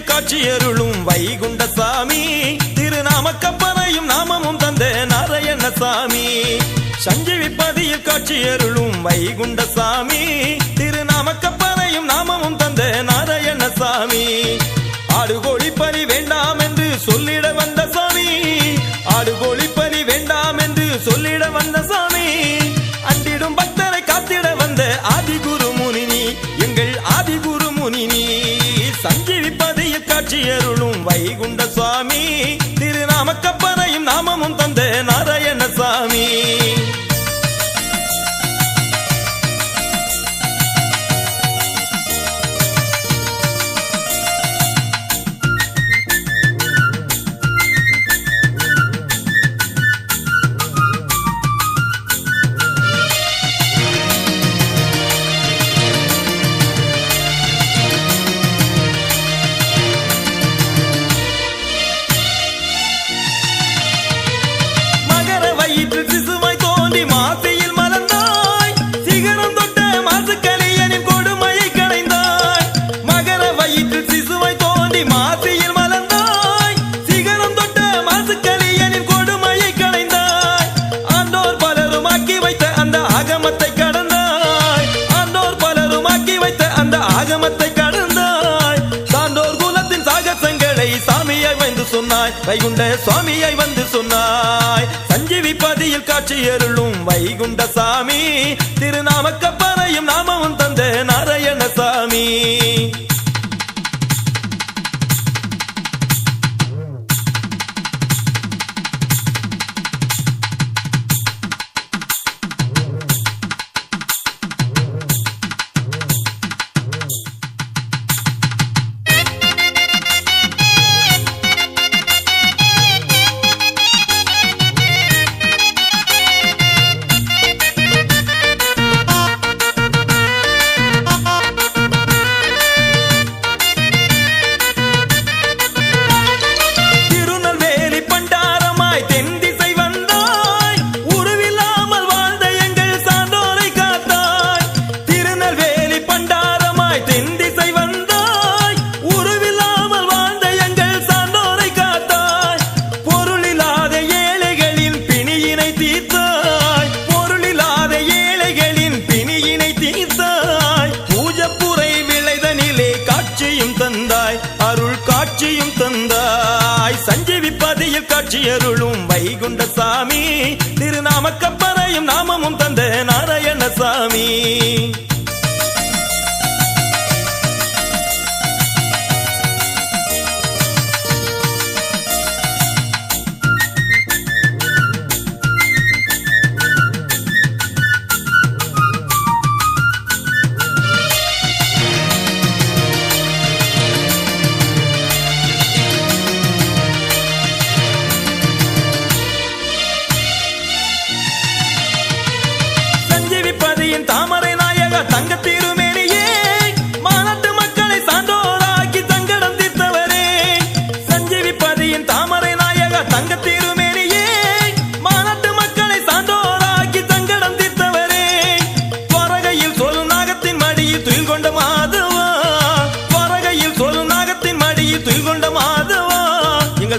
காட்சியருளும் வைகுண்ட சாமி திருநாமக்கப்பனையும் நாமமும் தந்த நாராயண சாமி. சஞ்சீவிப்பதியில் காட்சியருளும் வைகுண்ட சாமி திருநாமக்கப்பனையும் நாமமும் தந்த நாராயண சாமி. ஆடுகோழி பலி வேண்டாம் என்று சொல்லிட வந்த சாமி, ஆடுகோழி பலி வேண்டாம் என்று சொல்லிட வந்த சாமி. அண்டிடும் பக்தரை காத்திட வந்த ஆதிகுரு முனினி, எங்கள் ஆதிகுரு முனினி. சஞ்சீவிப்பதியில் காட்சியருளும் வைகுண்ட சுவாமி திருநாமக்கப்பனையும் நாமமும் தந்த நாராயண சாமி. வைகுண்ட சுவாமியை வந்து சொன்னாய். சஞ்சீவிப்பதியில் காட்சியருளும் வைகுண்ட சாமி திருநாமக்கப்பனையும் நாமமும் தந்த நாராயண சாமி. சஞ்சீவிப்பதியில் காட்சியருளும் வைகுண்ட சாமி திருநாமக்கப்பனையும் நாமமும் தந்த நாராயண சாமி.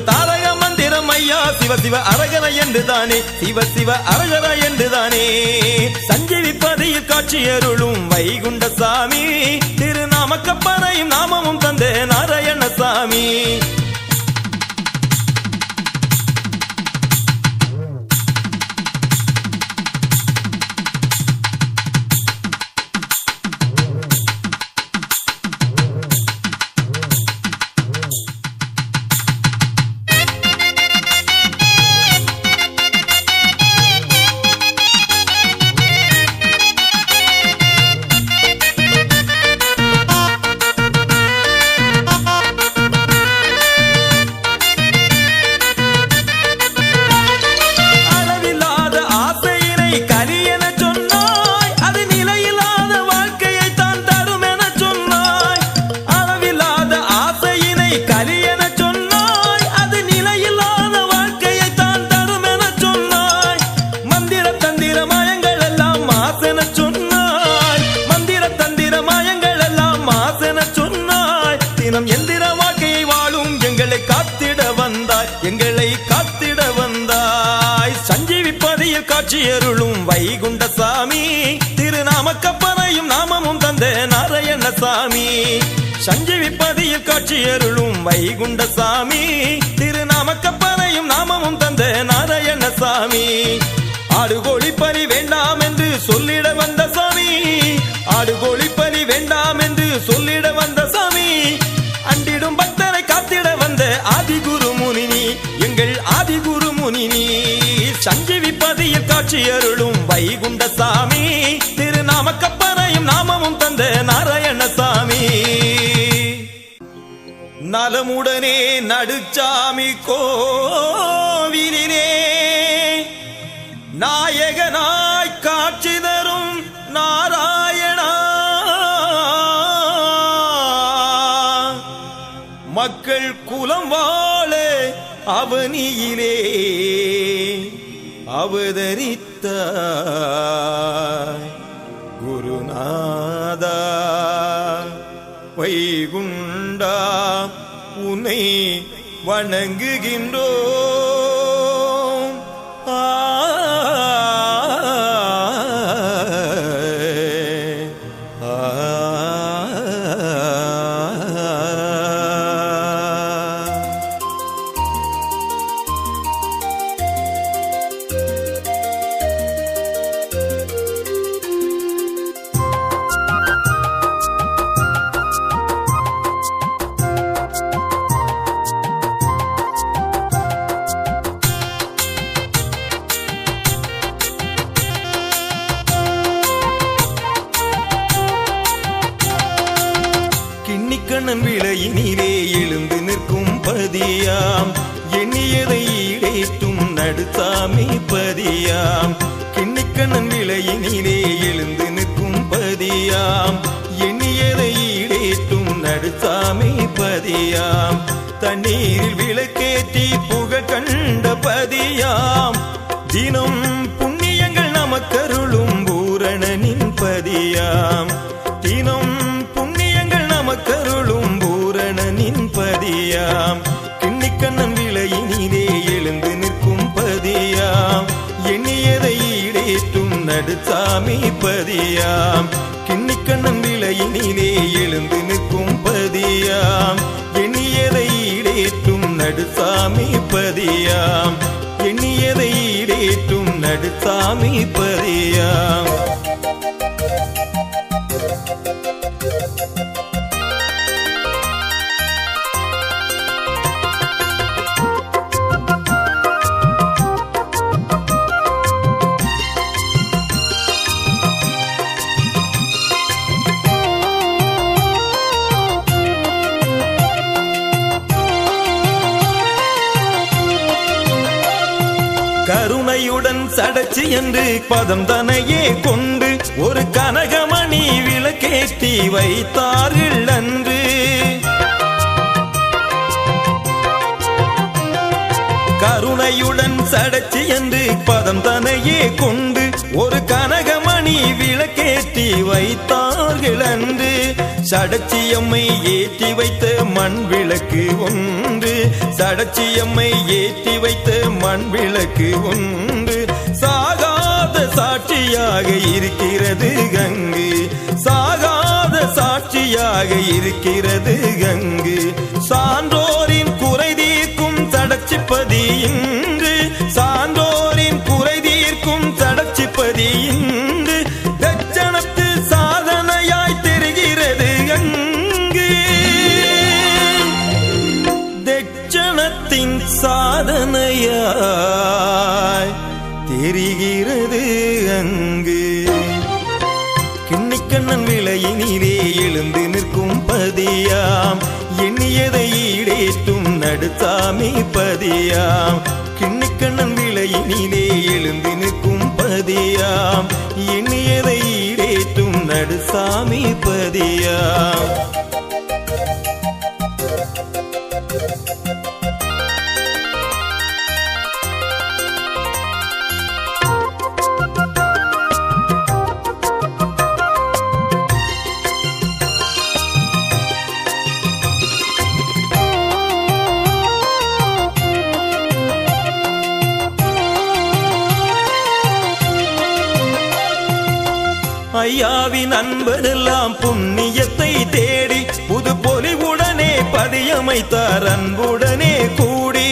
தாரக மந்திரம் ஐயா சிவ சிவ அரகர என்றுதானே, சிவ சிவ அரகர என்றுதானே. சஞ்சீவிப்பதியில் காட்சியருளும் வைகுண்ட சாமி, திருநாமக்கப்பனையும் நாமமும் தந்த நாராயணசாமி. எந்திர வாழ்க்கையை வாழும் எங்களை காத்திட வந்தாய், எங்களை காத்திட வந்தாய். சஞ்சீவிப்பதியில் காட்சியருளும் வைகுண்ட சாமி, திருநாமக்கப்பனையும் நாமமும் தந்த நாராயணசாமி. சஞ்சீவிப்பதியில் காட்சியருளும் வைகுண்ட சாமி, திருநாமக்கப்பனையும் நாமமும் தந்த நாராயணசாமி. ஆடுகோழி பலி வேண்டாம் என்று சொல்லிட வந்த சாமி, ஆடுகோழி பலி வேண்டாம் என்று சொல்லிட வந்த சாமி. அண்டிடும் பக்தரை காத்திட வந்த ஆதிகுரு முனினி, எங்கள் ஆதிகுரு முனினி. சஞ்சீவிப்பதியில் காட்சியருளும் வைகுண்ட சாமி, திருநாமக்கப்பனையும் நாமமும் தந்த நாராயணசாமி. நலமுடனே நடுச்சாமி கோவிலிலே நாயகனாய் காட்சி தரும் நாராயணா, மக்கள் குலம் வாழ அவனியிலே அவதரித்த குருநாதா வைகுண்டா, உன்னை வணங்குகின்றோம். கிண்ணிக்கண்ணன் விளையினிலே எழுந்து நிற்கும் பதியாம், எண்ணியதை ஈடேற்றும் நடுசாமி பதியாம். கிண்ணிக்கண்ணன் விளையினிலே எழுந்து நிற்கும் பதியாம், எண்ணியதை ஈடேற்றும் நடுசாமி பதியாம். தண்ணீரில் விளக்கேற்றி புகழ் கண்ட பதியாம், தினம் புண்ணியங்கள் நமக்கருளும் பூரணனின் பதியாம். தினம் கருளும் பூரணனின் பதியாம். கிண்ணிக்கண்ணன் விளையினிலே எழுந்து நிற்கும் பதியாம், எண்ணியதை ஈடேற்றும் நடுசாமி பதியாம். கிண்ணிக்கண்ணன் விளையினிலே எழுந்து நிற்கும் பதியாம், எண்ணியதை ஈடேற்றும் நடுசாமி பதியாம். எண்ணியதை ஈடேற்றும் நடுசாமி பதியாம். கருணையுடன் சடைச்சி என்று பதம் தனையே கொண்டு ஒரு கனகமணி விளக்கேற்றி வைத்தார்கள் அன்று. கருணையுடன் சடைச்சி என்று பதம் தனையே கொண்டு ஒரு கனகமணி விளக்கேற்றி வைத்தார்கள் அன்று. சடச்சியம்மை ஏற்றி வைத்த மண் விளக்கு ஒன்று, சடச்சியம்மை ஏற்றி வைத்த மண் விளக்கு ஒன்று, சாகாத சாட்சியாக இருக்கிறது கங்கு, சாகாத சாட்சியாக இருக்கிறது கங்கு. சான்றோரின் குறை தீர்க்கும் சடச்சிப்பதி இன்று, சான்றோரின் குறை தீர்க்கும் சடச்சிப்பதி இன்று, தட்சணத்து சாதனையாய் தெரிகிறது கங்கு, தட்சணத்தின் சாதனையாய் தெரிகிறது அங்கு. கிண்ணிக்கண்ணன் விலையினிலே எழுந்து நிற்கும் பதியாம், எண்ணியதை ஈடேற்றும் நடுசாமி பதியாம். கிண்ணிக்கண்ணன் விலையினிலே எழுந்து நிற்கும் பதியாம், எண்ணியதை ஈடேற்றும் நடுசாமி பதியாம். ஐயாவின் அன்பரெல்லாம் புண்ணியத்தை தேடி புது பொலிவுடனே பதியமைத்தார் அன்புடனே கூடி.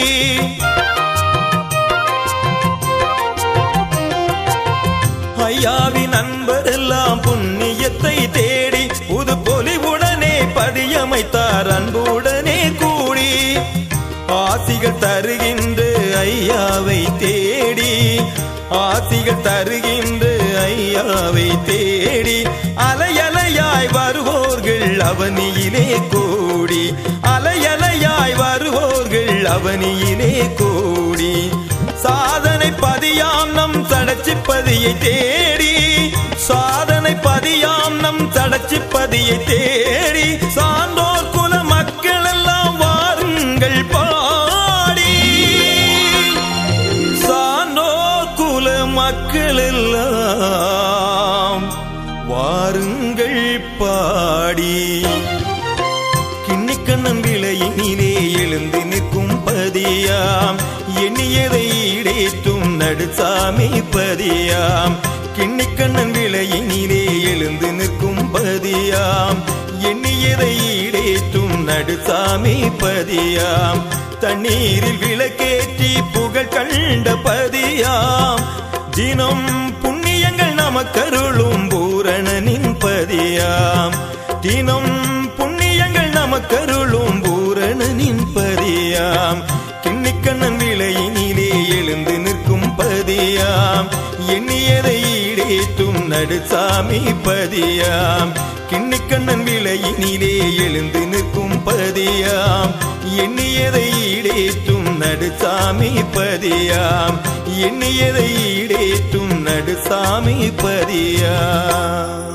ஐயாவின் அன்பரெல்லாம் புண்ணியத்தை தேடி புது பொலிவுடனே பதியமைத்தார் அன்புடனே கூடி. ஆசிகள் தருகின்ற ஐயாவை தேடி, ஆசிகள் தருகின்ற ஐயாவை தேடி, அலையலையாய் வருவோர்கள் அவனியிலே கூடி, அலையலையாய் வருவோர்கள் அவனியிலே கூடி. சாதனை பதியாம் நம் சடச்சிப்பதியை தேடி, சாதனை பதியாம் நம் சடச்சிப்பதியை தேடி, சான்றோர் குல மக்கள் எல்லாம் வாருங்கள் பாடி, சான்றோர் குல மக்கள் எல்லாம் வாருங்கள் பாடி. கிண்ணிக்கண்ணன் விலையினிலே எழுந்து நிற்கும் பதியாம், எண்ணியதை ஈடேற்றும் நடுசாமி பதியாம். கிண்ணிக்கண்ணன் விலையினிலே எழுந்து நிற்கும் பதியாம், எண்ணியதை ஈடேற்றும் நடுசாமி பதியாம். தண்ணீரில் விளக்கேற்றி புகழ் கண்ட பதியாம், தினம் புண்ணியங்கள் நமக்கருளும் பூரணனின் பதியாம், தினம் புண்ணியங்கள் நமக்கருளும் பூரணனின் பதியாம். கிண்ணிக்கண்ணன் விலையினிலே எழுந்து நிற்கும் பதியாம், எண்ணியதை ஈடேற்றும் நடுசாமி பதியாம். கிண்ணிக்கண்ணன் விலையினிலே எழுந்து நிற்கும் பதியாம், எண்ணியதை ஈடேற்றும் நடுசாமி பதியாம், எண்ணியதை ஈடேற்றும் நடுசாமி பதியாம்.